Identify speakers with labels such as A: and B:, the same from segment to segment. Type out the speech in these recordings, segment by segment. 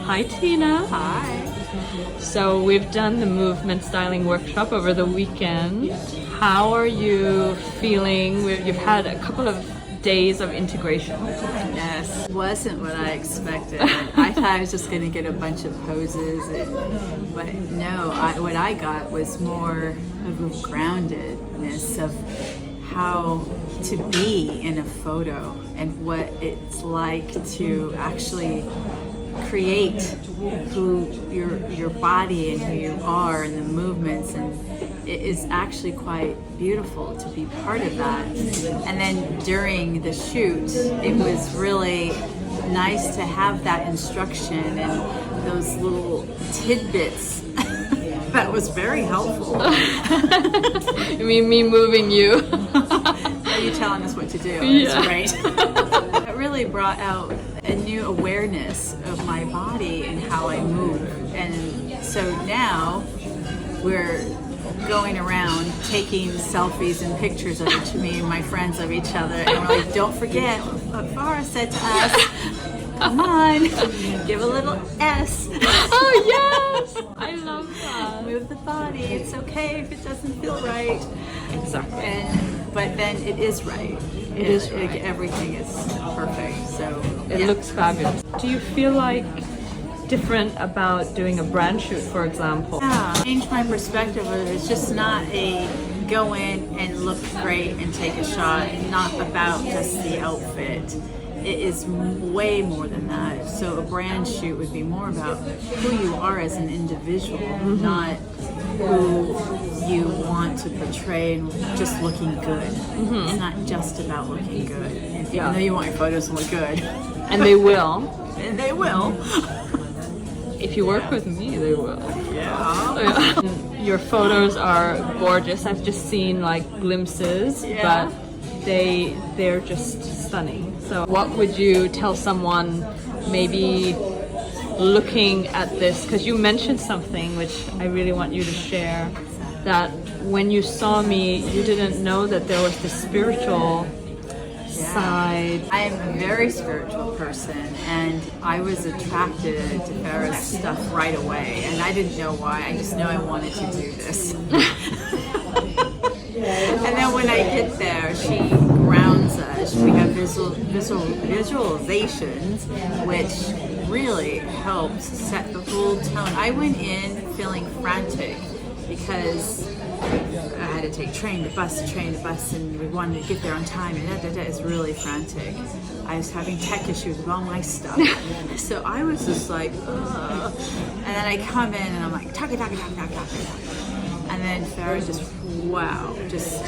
A: Hi Tina.
B: Hi.
A: So we've done the movement styling workshop over the weekend. How are you feeling? You've had a couple of days of integration.
B: Yes, wasn't what I expected. I thought I was just going to get a bunch of poses, but no, what I got was more of a groundedness of how to be in a photo and what it's like to actually create who your body and who you are and the movements, and it is actually quite beautiful to be part of that. And then during the shoot, it was really nice to have that instruction and those little tidbits. That was very helpful.
A: You mean me moving you?
B: Are you telling us what to do? That's great. It really brought out a new awareness of my body and how I move. And so now we're going around taking selfies and pictures of me and my friends of each other, and we're like, don't forget what Farah said to us. Come on, give a little S.
A: Oh yes, I love that.
B: Move the body. It's okay if it doesn't feel right.
A: Exactly.
B: But then it is right.
A: It is right.
B: Everything is perfect. So
A: it looks fabulous. Do you feel like different about doing a brand shoot, for example?
B: Yeah, changed my perspective of it. It's just not a go in and look great and take a shot, not about just the outfit. It is way more than that. So a brand shoot would be more about who you are as an individual, not who you want to portray and just looking good. It's not just about looking good. Even though you want your photos to look good.
A: And they will.
B: And they will.
A: If you work with me, they will.
B: Yeah.
A: Your photos are gorgeous. I've just seen like glimpses, but they're just stunning. So what would you tell someone maybe looking at this, because you mentioned something which I really want you to share, that when you saw me you didn't know that there was this spiritual side.
B: I am a very spiritual person, and I was attracted to Farah's stuff right away, and I didn't know why. I just know I wanted to do this. And then when I get there, she grounds us. We have visualizations, which really helps set the whole tone. I went in feeling frantic because I had to take train to bus, and we wanted to get there on time, and it's really frantic. I was having tech issues with all my stuff. So I was just like, ugh. And then I come in and I'm like, talk. And then Farah just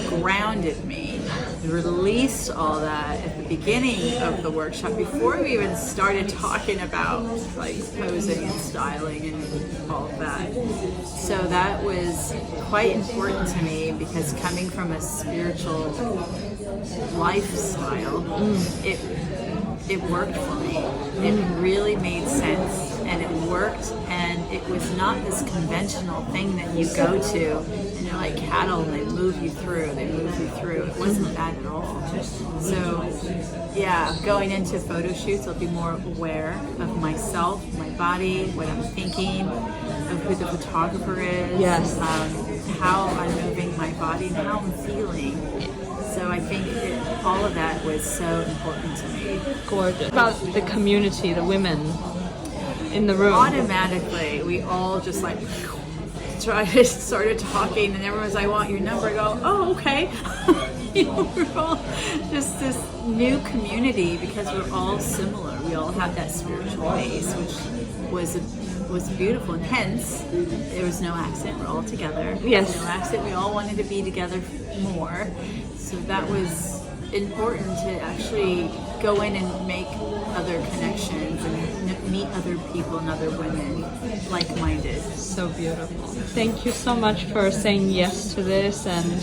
B: grounded me, released all that at the beginning of the workshop before we even started talking about like posing and styling and all of that. So that was quite important to me, because coming from a spiritual lifestyle, it worked for me. It really made sense, and it worked, and it was not this conventional thing that you go to and you're like cattle and they move you through. It wasn't that at all. So yeah, going into photo shoots, I'll be more aware of myself, my body, what I'm thinking, of who the photographer is, how I'm moving my body and how I'm feeling. So I think all of that was so important to me.
A: Gorgeous. About the community, the women in the room.
B: Automatically, we all just like started talking, and everyone's like, I want your number. I go, oh, okay. We're all just this new community because we're all similar. We all have that spiritual base, which was beautiful, and hence there was no accent. We're all together.
A: Yes.
B: No accent. We all wanted to be together more. So that was important, to actually go in and make other connections and meet other people and other women like-minded.
A: So beautiful. Thank you so much for saying yes to this, and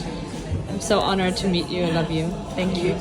A: I'm so honored to meet you. I love you. Thank you.